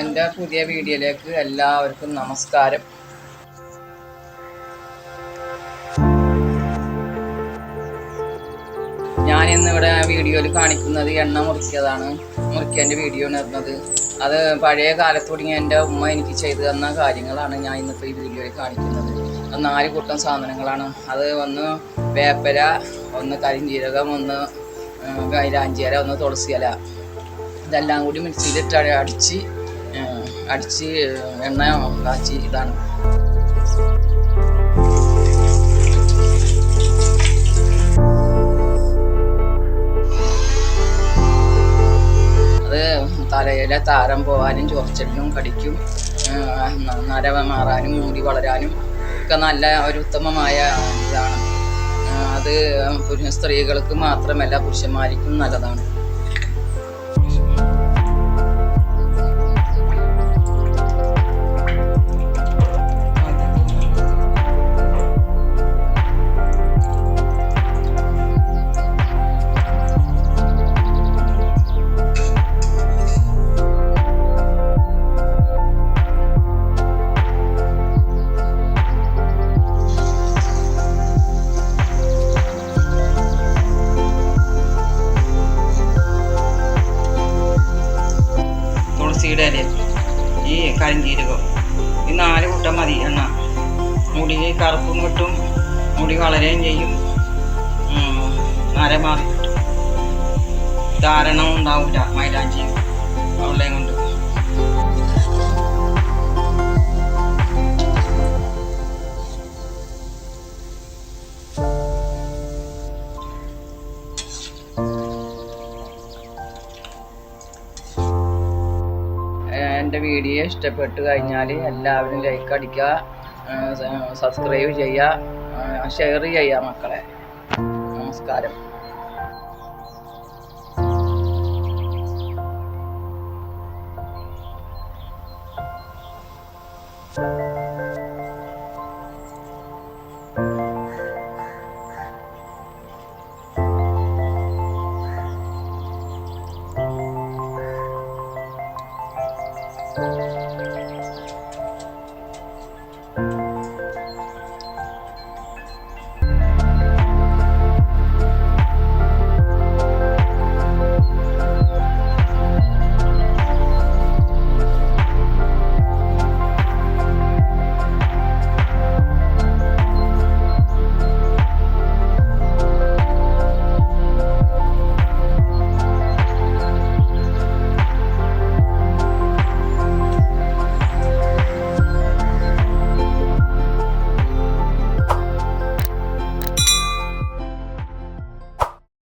എൻ്റെ പുതിയ വീഡിയോയിലേക്ക് എല്ലാവർക്കും നമസ്കാരം. ഞാനിന്നിവിടെ വീഡിയോയിൽ കാണിക്കുന്നത് എണ്ണ മുറിക്കേൻ്റെ വീഡിയോ ആണ്. അത് പഴയ കാലത്ത് തുടങ്ങി എൻ്റെ ഉമ്മ എനിക്ക് ചെയ്തു തന്ന കാര്യങ്ങളാണ് ഞാൻ ഇന്നിപ്പോൾ ഈ വീഡിയോയിൽ കാണിക്കുന്നത്. 4 കൂട്ടം സാധനങ്ങളാണ്. അത് ഒന്ന് വേപ്പല, ഒന്ന് കരിഞ്ജീരകം, ഒന്ന് കൈലാഞ്ചിയില, ഒന്ന് തുളസിയില. ഇതെല്ലാം കൂടി മിക്സിയിലിട്ട് അടിച്ച് എണ്ണ കാച്ചി ഇതാണ്. അത് തലയിലെ താരം പോകാനും ചൊറിച്ചിലിനും കടിക്കും, നര മാറാനും മുടി വളരാനും ഒക്കെ നല്ല ഒരു ഉത്തമമായ ഇതാണ്. അത് സ്ത്രീകൾക്ക് മാത്രമല്ല പുരുഷന്മാർക്കും നല്ലതാണ്. തുളസിയുടെ ഇല, ഈ കരിഞ്ജീരകം, ഈ 4 കൂട്ടം മതി എണ്ണ. മുടിയിൽ കറുപ്പും കിട്ടും, മുടി വളരുകയും ചെയ്യും, നര മാറി കിട്ടും, ധാരണം ഉണ്ടാവില്ല മൈലാഞ്ചി ഉള്ളതും കൊണ്ട്. എൻ്റെ വീഡിയോ ഇഷ്ടപ്പെട്ട് കഴിഞ്ഞാൽ എല്ലാവരും ലൈക്ക് അടിക്കുക, സബ്സ്ക്രൈബ് ചെയ്യുക, ഷെയർ ചെയ്യുക മക്കളെ. നമസ്കാരം.